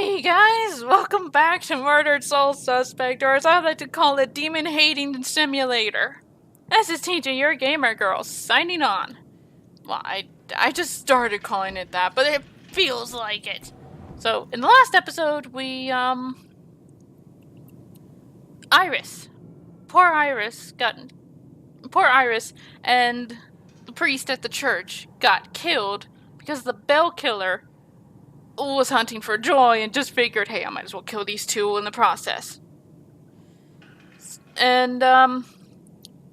Hey guys, welcome back to Murdered Soul Suspect, or as I like to call it, Demon Hating Simulator. This is TJ, your gamer girl, signing on. Well, I just started calling it that, but it feels like it. So, in the last episode, we, Iris. Poor Iris and the priest at the church got killed because the bell killer was hunting for Joy and just figured, hey, I might as well kill these two in the process. And, now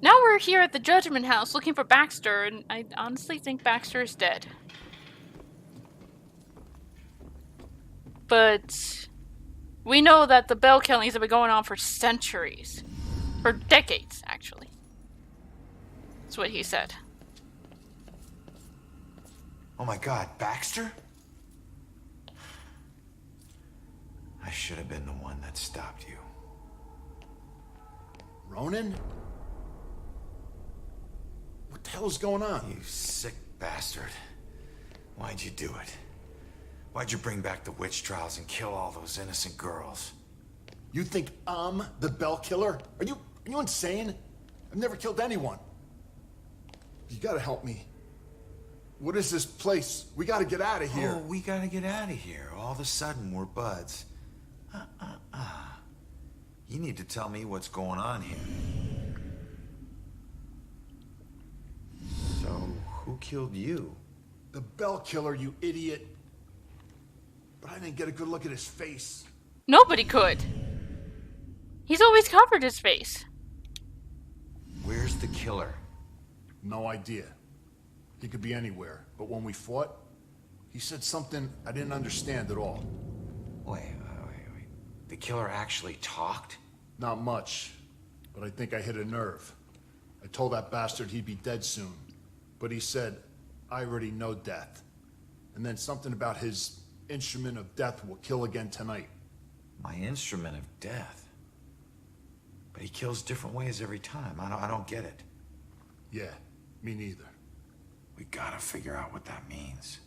we're here at the Judgment House looking for Baxter, and I honestly think Baxter is dead. But we know that the bell killings have been going on for centuries. For decades, actually. That's what he said. Oh my God, Baxter? I should have been the one that stopped you. Ronan? What the hell is going on? You sick bastard. Why'd you do it? Why'd you bring back the witch trials and kill all those innocent girls? You think I'm the bell killer? Are you insane? I've never killed anyone. You gotta help me. What is this place? We gotta get out of here. Oh, we gotta get out of here. All of a sudden, we're buds. You need to tell me what's going on here. So, who killed you? The bell killer, you idiot. But I didn't get a good look at his face. Nobody could. He's always covered his face. Where's the killer? No idea. He could be anywhere. But when we fought, he said something I didn't understand at all. Wait. The killer actually talked? Not much, but I think I hit a nerve. I told that bastard he'd be dead soon, but he said, I already know death. And then something about his instrument of death will kill again tonight. My instrument of death? But he kills different ways every time. I don't get it. Yeah, me neither. We gotta figure out what that means.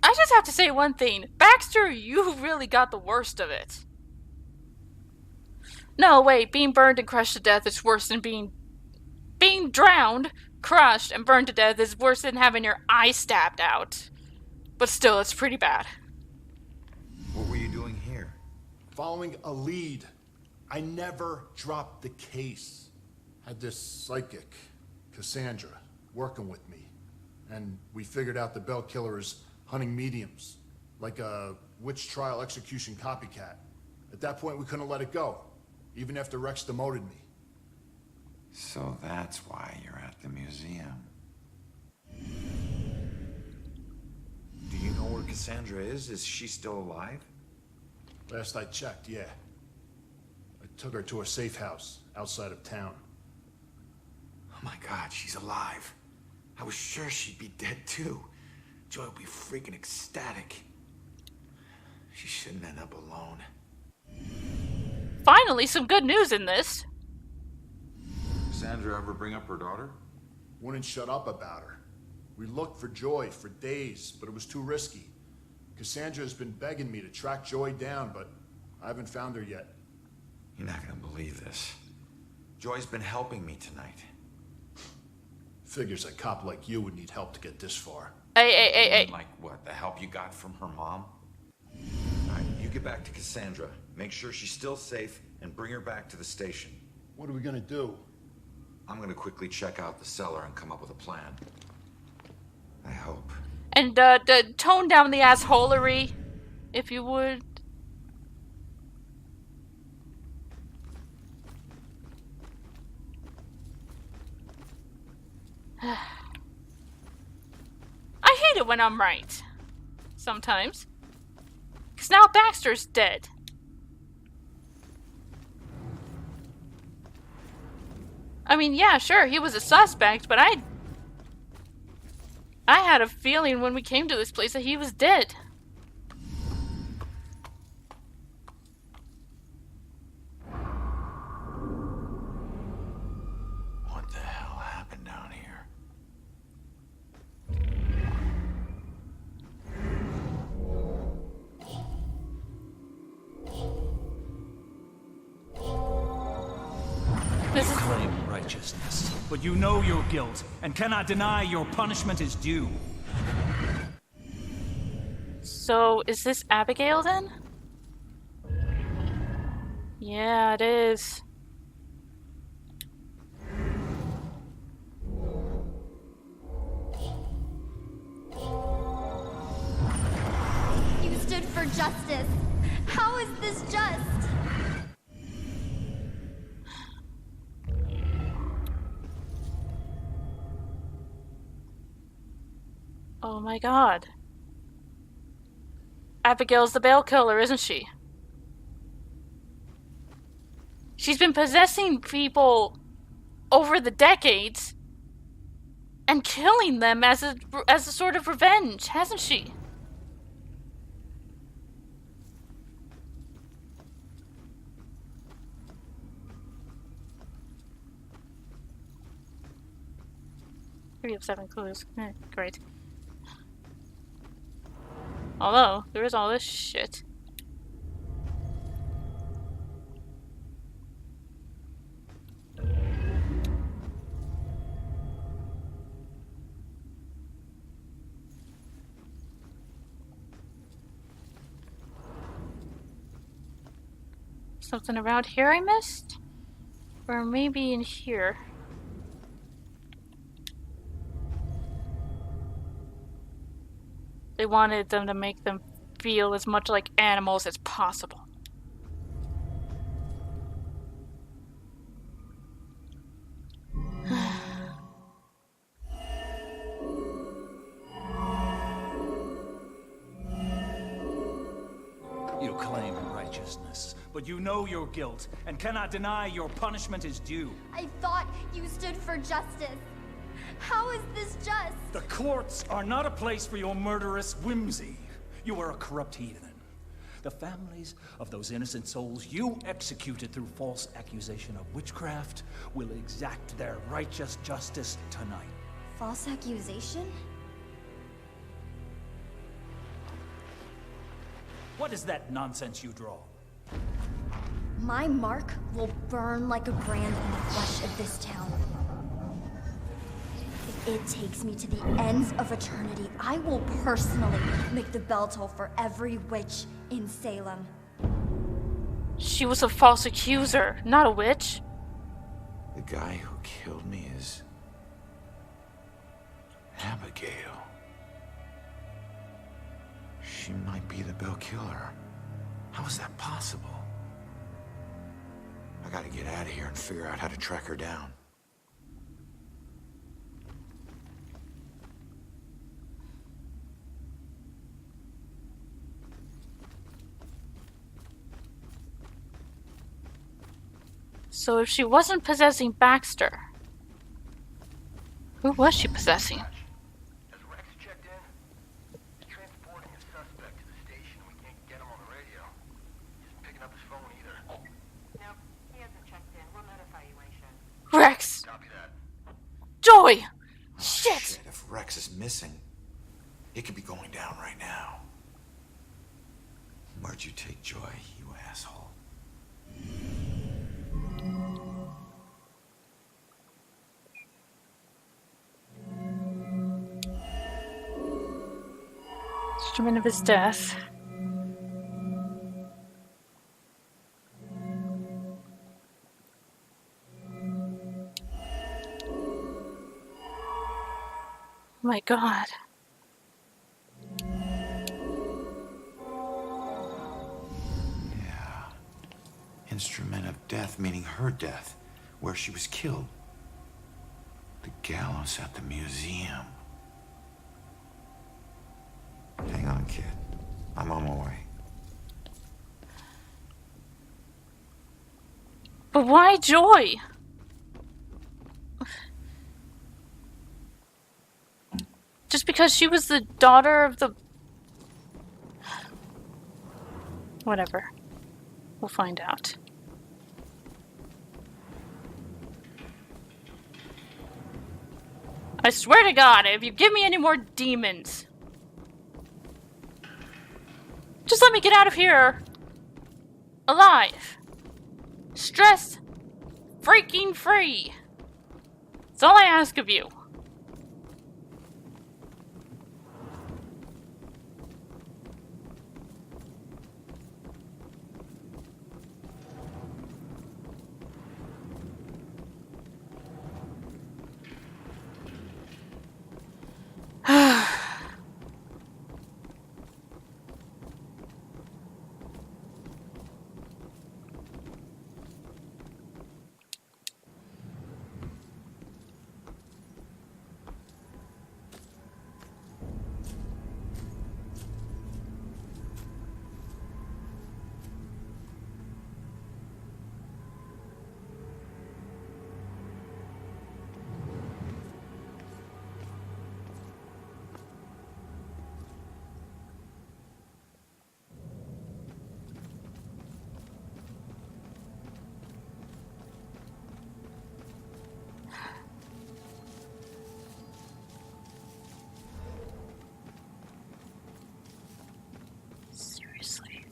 I just have to say one thing. Baxter, you really got the worst of it. No, wait, being burned and crushed to death is worse than being drowned, crushed, and burned to death is worse than having your eye stabbed out. But still, it's pretty bad. What were you doing here? Following a lead. I never dropped the case. Had this psychic, Cassandra, working with me. And we figured out the bell killer is hunting mediums, like a witch trial execution copycat. At that point, we couldn't let it go, even after Rex demoted me. So that's why you're at the museum. Do you know where Cassandra is? Is she still alive? Last I checked, yeah. I took her to a safe house outside of town. Oh my God, she's alive. I was sure she'd be dead too. Joy would be freaking ecstatic. She shouldn't end up alone. Finally, some good news in this. Cassandra ever bring up her daughter? Wouldn't shut up about her. We looked for Joy for days, but it was too risky. Cassandra's been begging me to track Joy down, but I haven't found her yet. You're not gonna believe this. Joy's been helping me tonight. Figures a cop like you would need help to get this far. Hey. Like what? The help you got from her mom? Alright, you get back to Cassandra. Make sure she's still safe and bring her back to the station. What are we gonna do? I'm gonna quickly check out the cellar and come up with a plan. I hope. And, tone down the assholery, if you would. I hate it when I'm right. Sometimes. 'Cause now Baxter's dead. I mean, yeah, sure, he was a suspect, but I had a feeling when we came to this place that he was dead. What the hell happened down here? righteousness, but you know your guilt and cannot deny your punishment is due. So, is this Abigail then? Yeah, it is. You stood for justice. How is this just? Oh my god. Abigail's the Bell Killer, isn't she? She's been possessing people over the decades and killing them as a sort of revenge, hasn't she? We have 7 clues. Great. Although, there is all this shit. Something around here I missed? Or maybe in here. They wanted them to make them feel as much like animals as possible. You claim righteousness, but you know your guilt and cannot deny your punishment is due. I thought you stood for justice. How is this just? The courts are not a place for your murderous whimsy. You are a corrupt heathen. The families of those innocent souls you executed through false accusation of witchcraft will exact their righteous justice tonight. False accusation? What is that nonsense you draw? My mark will burn like a brand in the flesh of this town. If it takes me to the ends of eternity, I will personally make the bell toll for every witch in Salem. She was a false accuser, not a witch. The guy who killed me is Abigail. She might be the Bell Killer. How is that possible? I gotta get out of here and figure out how to track her down. So if she wasn't possessing Baxter, who was she possessing? Has Rex checked in? He's transporting a suspect to the station. We can't get him on the radio. He isn't picking up his phone either. Nope, he hasn't checked in. We'll notify you when he should. Rex! Copy that. Joy! Oh, Shit! If Rex is missing, it could be going down right now. Where'd you take Joy, you asshole? Instrument of his death. My God. Yeah. Instrument of death, meaning her death, where she was killed. The gallows at the museum. Hang on, kid. I'm on my way. But why Joy? Just because she was the daughter of the... Whatever. We'll find out. I swear to God, if you give me any more demons, just let me get out of here alive. Stress freaking free. That's all I ask of you. Seriously.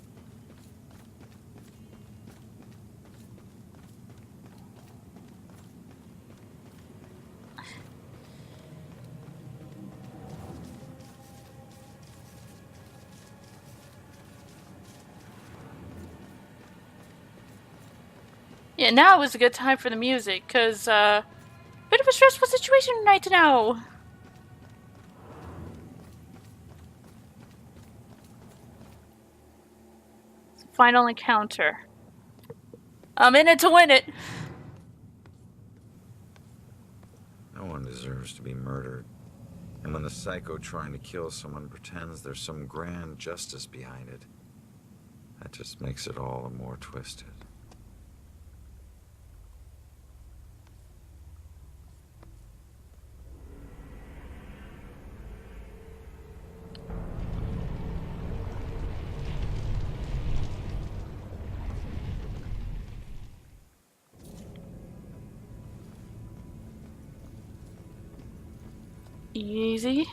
Yeah, now is a good time for the music, because, bit of a stressful situation right now. Final encounter. I'm in it to win it. No one deserves to be murdered. And when the psycho trying to kill someone pretends there's some grand justice behind it, that just makes it all the more twisted. Easy.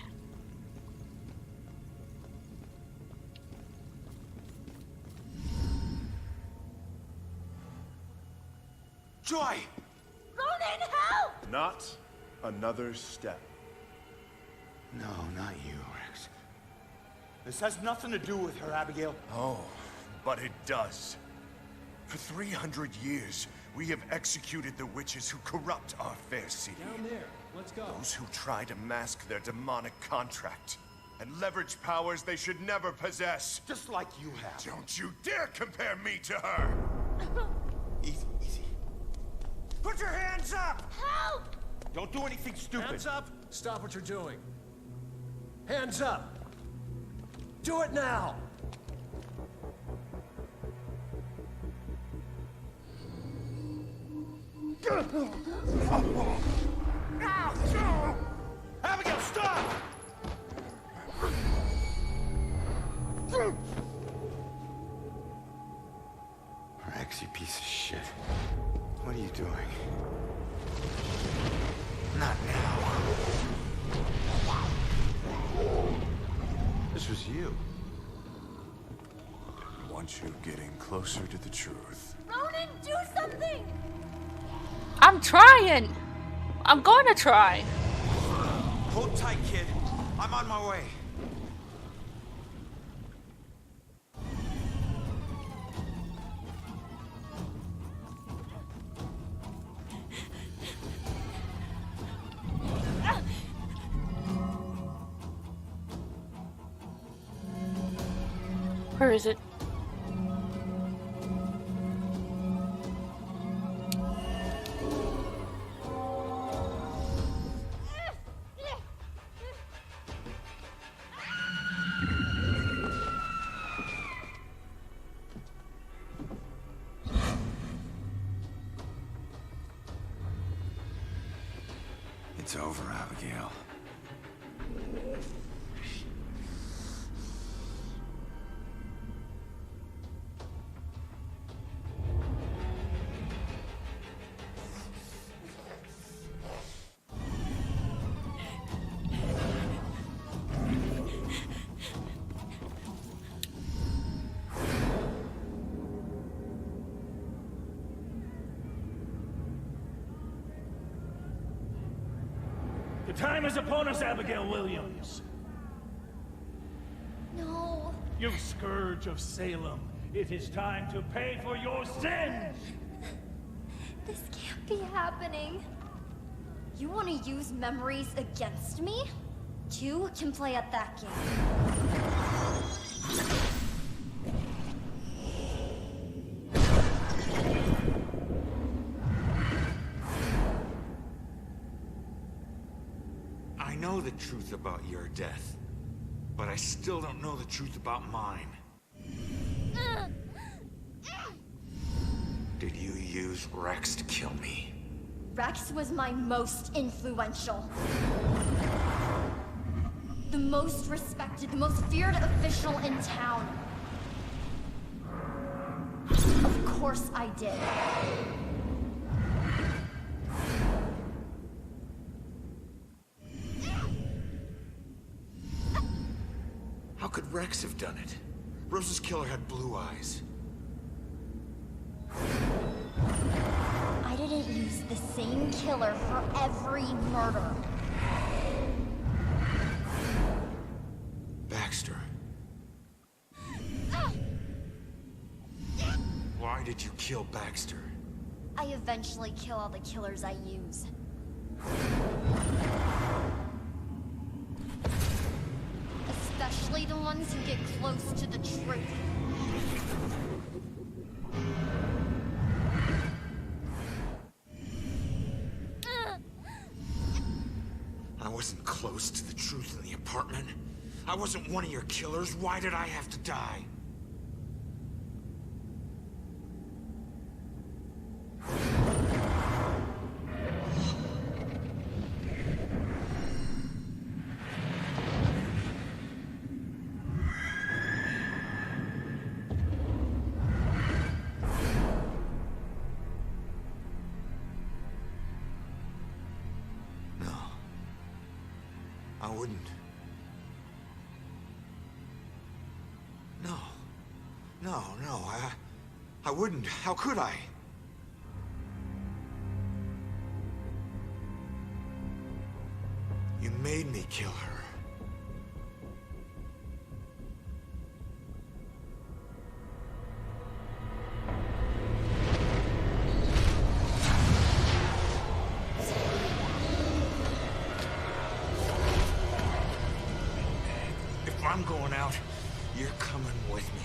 Joy! Ronan, help! Not another step. No, not you, Rex. This has nothing to do with her, Abigail. Oh, but it does. For 300 years, we have executed the witches who corrupt our fair city. Down there. Let's go. Those who try to mask their demonic contract and leverage powers they should never possess. Just like you have. Don't you dare compare me to her! Easy, easy. Put your hands up! Help! Don't do anything stupid. Hands up! Stop what you're doing. Hands up! Do it now! Abigail, stop! Rex, you piece of shit. What are you doing? Not now. This was you. Want you getting closer to the truth. Ronan, do something! I'm trying. I'm going to try. Hold tight, kid. I'm on my way. Where is it? It's over, Abigail. time is upon us, Abigail Williams. No. You scourge of Salem, it is time to pay for your sins! This can't be happening. You want to use memories against me? You can play at that game. I know the truth about your death, but I still don't know the truth about mine. Did you use Rex to kill me? Rex was my most influential. The most respected, the most feared official in town. Of course I did. How could Rex have done it? Rose's killer had blue eyes. I didn't use the same killer for every murder. Baxter. Why did you kill Baxter? I eventually kill all the killers I use. Especially the ones who get close to the truth. I wasn't close to the truth in the apartment. I wasn't one of your killers. Why did I have to die? I wouldn't. No, I wouldn't. How could I? You made me kill her. If I'm going out, you're coming with me.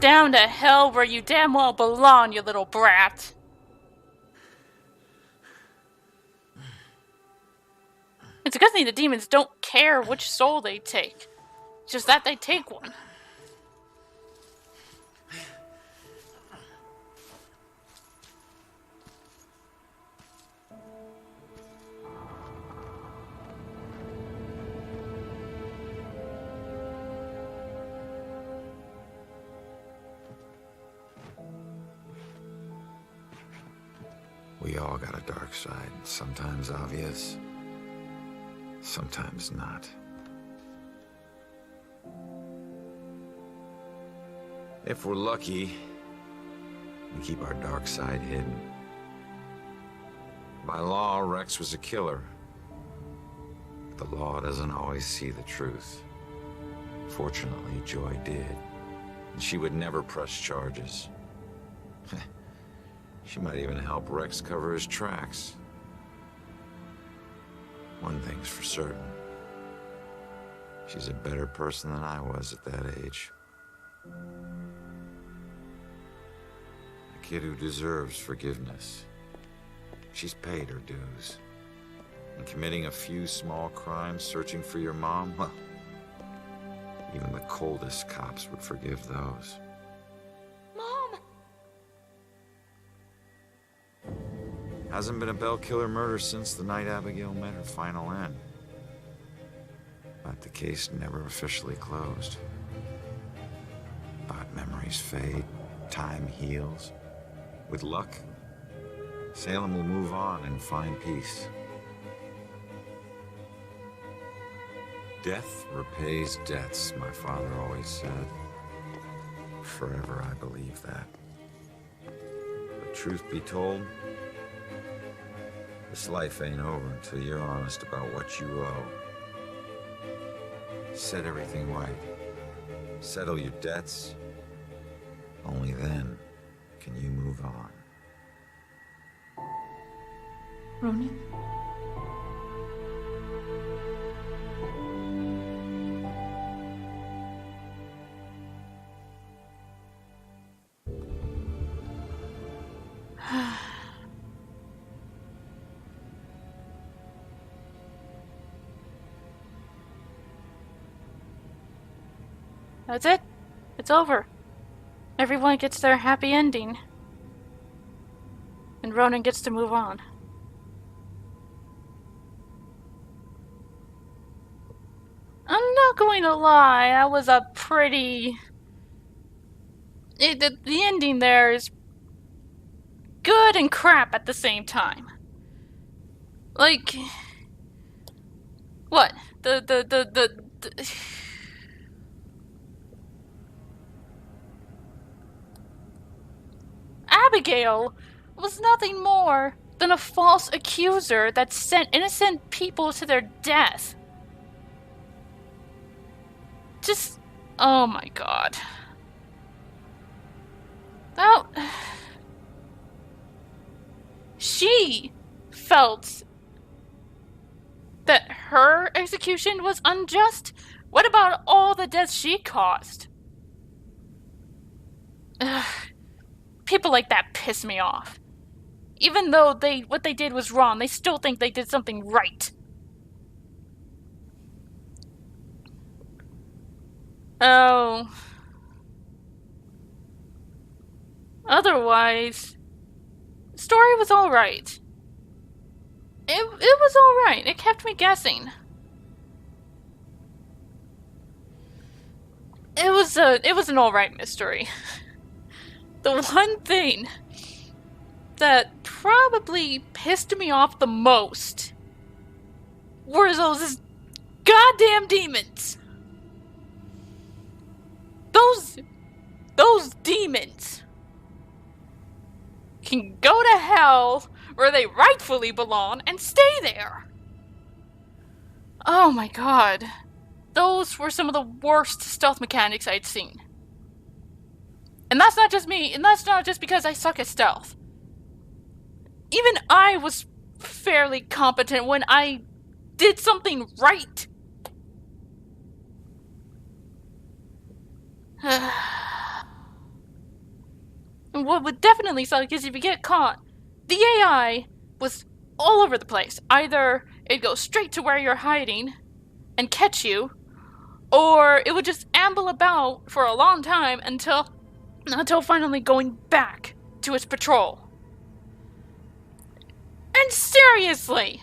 Down to hell where you damn well belong, you little brat. It's a good thing the demons don't care which soul they take. Just that they take one. We all got a dark side, sometimes obvious, sometimes not. If we're lucky, we keep our dark side hidden. By law, Rex was a killer. But the law doesn't always see the truth. Fortunately, Joy did. And she would never press charges. She might even help Rex cover his tracks. One thing's for certain. She's a better person than I was at that age. A kid who deserves forgiveness. She's paid her dues. And committing a few small crimes, searching for your mom, well, even the coldest cops would forgive those. Hasn't been a Bell Killer murder since the night Abigail met her final end. But the case never officially closed. But memories fade, time heals. With luck, Salem will move on and find peace. Death repays debts, my father always said. Forever I believe that. But truth be told, this life ain't over until you're honest about what you owe. Set everything right. Settle your debts. Only then can you move on. Ronan? That's it. It's over. Everyone gets their happy ending. And Ronan gets to move on. I'm not going to lie, that was a pretty... the ending there is good and crap at the same time. Like... What? The Abigail was nothing more than a false accuser that sent innocent people to their death. Just... oh my god. Well... she felt that her execution was unjust. What about all the deaths she caused? Ugh. People like that piss me off. Even though what they did was wrong, they still think they did something right. Oh. Otherwise, the story was alright. It was alright. It kept me guessing. It was an alright mystery. The one thing that probably pissed me off the most were those goddamn demons. Those demons can go to hell where they rightfully belong and stay there. Oh my god. Those were some of the worst stealth mechanics I'd seen. And that's not just me, and that's not just because I suck at stealth. Even I was fairly competent when I did something right. And what would definitely suck is if you get caught, the AI was all over the place. Either it'd go straight to where you're hiding and catch you, or it would just amble about for a long time until finally going back to its patrol. And seriously,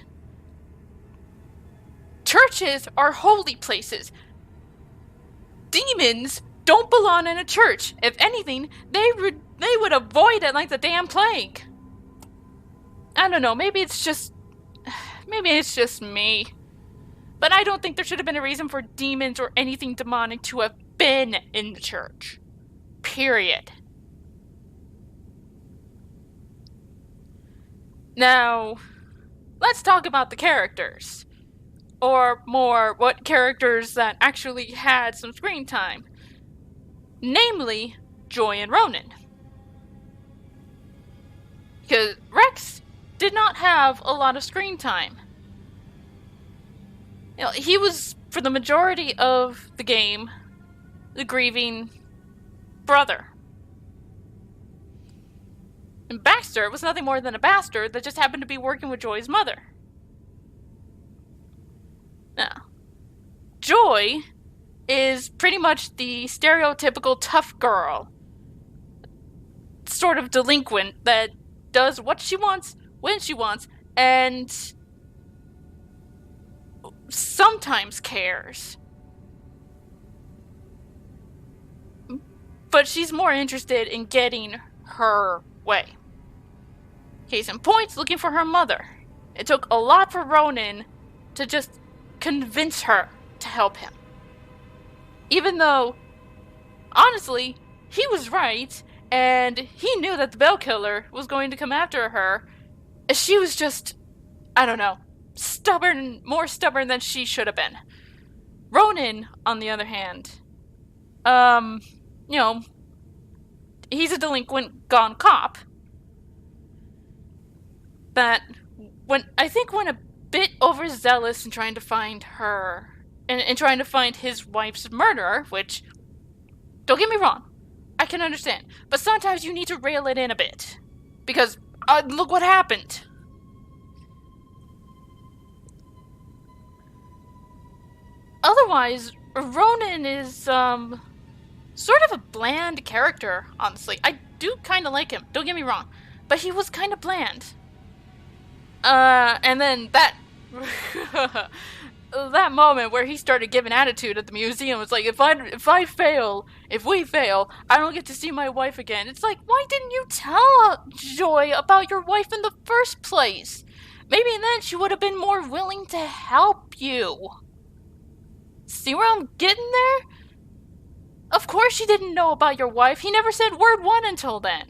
churches are holy places. Demons don't belong in a church. If anything, they would avoid it like the damn plague. I don't know, maybe it's just me. But I don't think there should have been a reason for demons or anything demonic to have been in the church. Period. Now, let's talk about the characters. Or more, what characters that actually had some screen time. Namely, Joy and Ronan. Because Rex did not have a lot of screen time. You know, he was, for the majority of the game, the grieving brother. And Baxter was nothing more than a bastard that just happened to be working with Joy's mother. Now, Joy is pretty much the stereotypical tough girl. Sort of delinquent that does what she wants, when she wants, and sometimes cares. But she's more interested in getting her way. Case in point, looking for her mother. It took a lot for Ronan to just convince her to help him. Even though, honestly, he was right, and he knew that the Bell Killer was going to come after her. She was just, I don't know, stubborn, more stubborn than she should have been. Ronan, on the other hand, he's a delinquent gone cop that went a bit overzealous in trying to find her, and trying to find his wife's murderer, which, don't get me wrong, I can understand. But sometimes you need to rail it in a bit. Because, look what happened. Otherwise, Ronan is, sort of a bland character, honestly. I do kind of like him, don't get me wrong. But he was kind of bland. And then that moment where he started giving attitude at the museum was like, if we fail, I don't get to see my wife again. It's like, why didn't you tell Joy about your wife in the first place? Maybe then she would have been more willing to help you. See where I'm getting there? Of course she didn't know about your wife. He never said word one until then.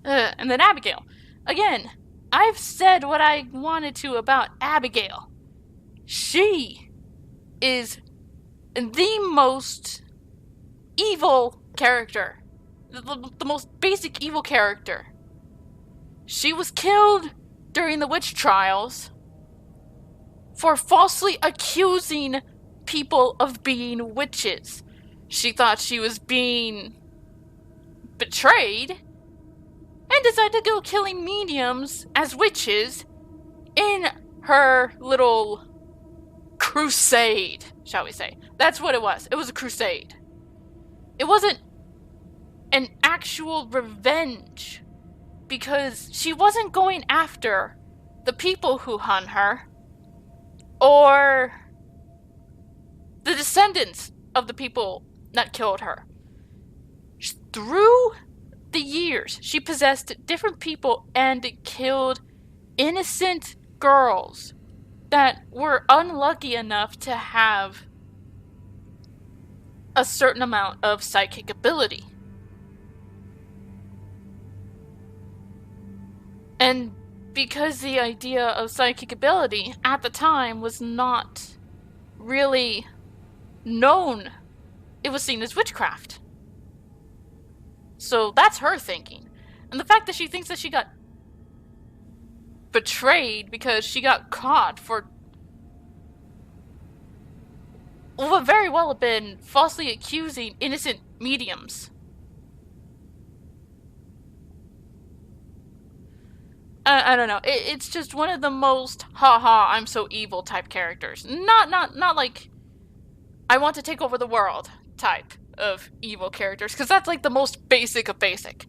And then Abigail. Again, I've said what I wanted to about Abigail. She is the most evil character. The most basic evil character. She was killed during the witch trials for falsely accusing people of being witches. She thought she was being betrayed and decided to go killing mediums as witches in her little crusade, shall we say. That's what it was. It was a crusade. It wasn't an actual revenge, because she wasn't going after the people who hung her or the descendants of the people that killed her. Through the years, she possessed different people and killed innocent girls that were unlucky enough to have a certain amount of psychic ability. And because the idea of psychic ability at the time was not really known, it was seen as witchcraft. So that's her thinking. And the fact that she thinks that she got betrayed because she got caught for what very well have been falsely accusing innocent mediums. I don't know. It's just one of the most haha, I'm so evil type characters. Not like I want to take over the world type of evil characters, because that's like the most basic of basic.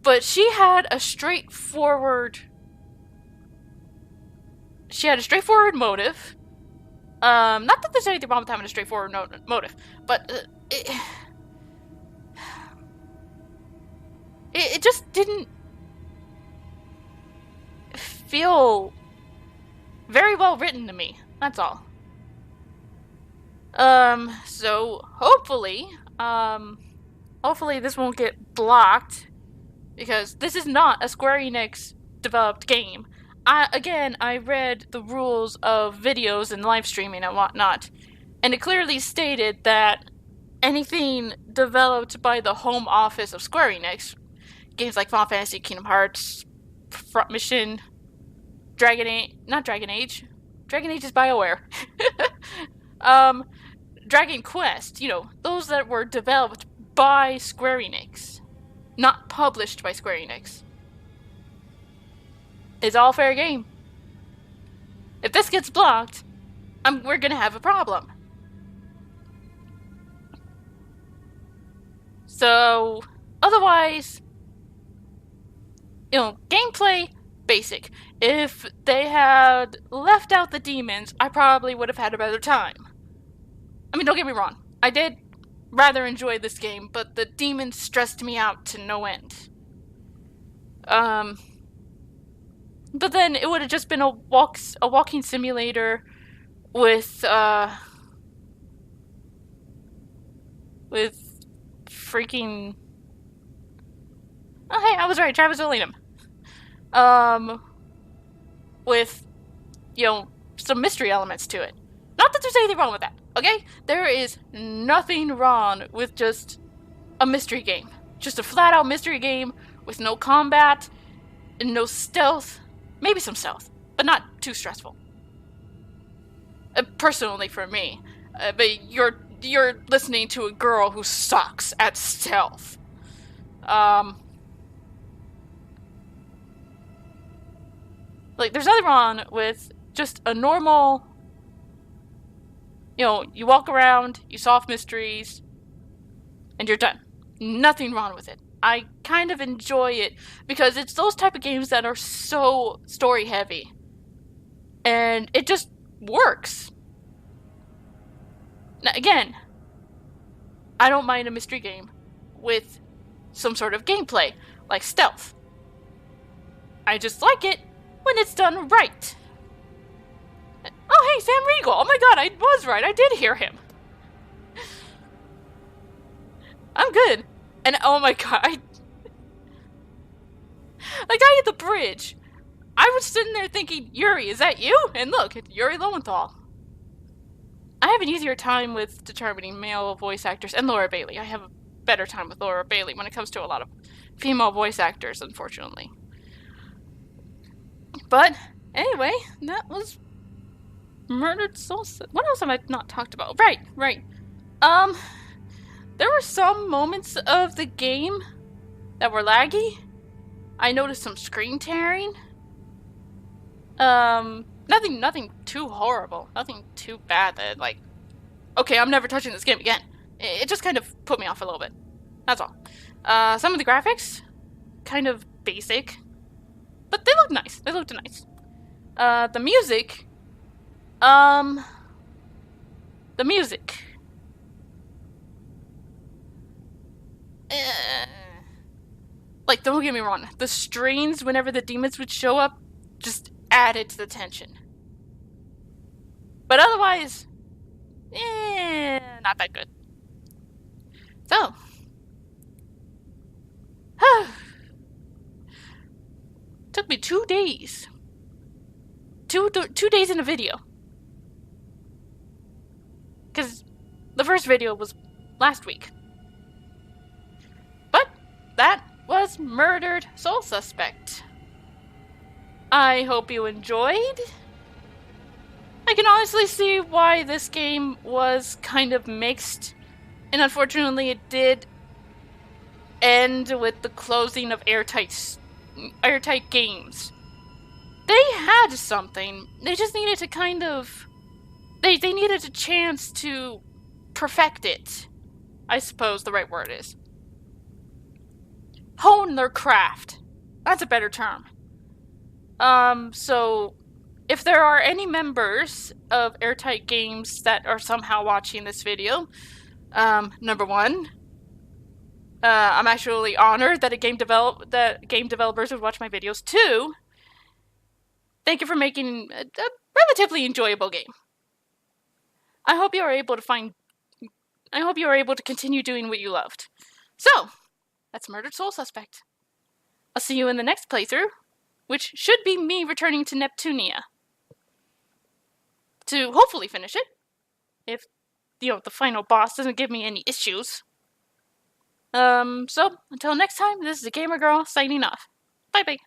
But she had a straightforward motive. Not that there's anything wrong with having a straightforward motive, but it just didn't feel very well written to me. That's all. So hopefully this won't get blocked, because this is not a Square Enix developed game. I read the rules of videos and live streaming and whatnot, and it clearly stated that anything developed by the home office of Square Enix, games like Final Fantasy, Kingdom Hearts, Front Mission, Dragon Age is BioWare. Dragon Quest, those that were developed by Square Enix, not published by Square Enix. It's all fair game. If this gets blocked, we're gonna have a problem. So, otherwise, gameplay, basic. If they had left out the demons, I probably would have had a better time. I mean, don't get me wrong. I did rather enjoy this game, but the demons stressed me out to no end. But then it would have just been a walking simulator with freaking. Oh hey, I was right, Travis Willingham. With, you know, some mystery elements to it. Not that there's anything wrong with that, okay? There is nothing wrong with just a mystery game. Just a flat-out mystery game with no combat and no stealth. Maybe some stealth, but not too stressful. Personally for me. But you're listening to a girl who sucks at stealth. Like, there's nothing wrong with just a normal, you know, you walk around, you solve mysteries, and you're done. Nothing wrong with it. I kind of enjoy it because it's those type of games that are so story heavy. And it just works. Now, again, I don't mind a mystery game with some sort of gameplay, like stealth. I just like it when it's done right. Oh, hey, Sam Riegel! Oh my god, I was right. I did hear him. I'm good. And oh my god, the guy at the bridge. I was sitting there thinking, Yuri, is that you? And look, it's Yuri Lowenthal. I have an easier time with determining male voice actors, and Laura Bailey. I have a better time with Laura Bailey when it comes to a lot of female voice actors, unfortunately. But anyway, that was Murdered Soul. What else have I not talked about? Right. There were some moments of the game that were laggy. I noticed some screen tearing. Nothing too horrible. Nothing too bad that, like, okay, I'm never touching this game again. It just kind of put me off a little bit. That's all. Some of the graphics, kind of basic. But they look nice. They looked nice. The music. Like, don't get me wrong. The strains whenever the demons would show up just added to the tension. But otherwise, not that good. So. Took me 2 days. Two days in a video. Because the first video was last week. But that was Murdered Soul Suspect. I hope you enjoyed. I can honestly see why this game was kind of mixed. And unfortunately it did end with the closing of Airtight Games. They had something. They just needed to kind of... They needed a chance to perfect it. I suppose the right word is. Hone their craft. That's a better term. So... if there are any members of Airtight Games that are somehow watching this video, number one, I'm actually honored that game developers would watch my videos. Two, thank you for making a relatively enjoyable game. I hope you are able to continue doing what you loved. So, that's Murdered Soul Suspect. I'll see you in the next playthrough, which should be me returning to Neptunia. To hopefully finish it, if, the final boss doesn't give me any issues. So, until next time, this is the Gamer Girl signing off. Bye-bye.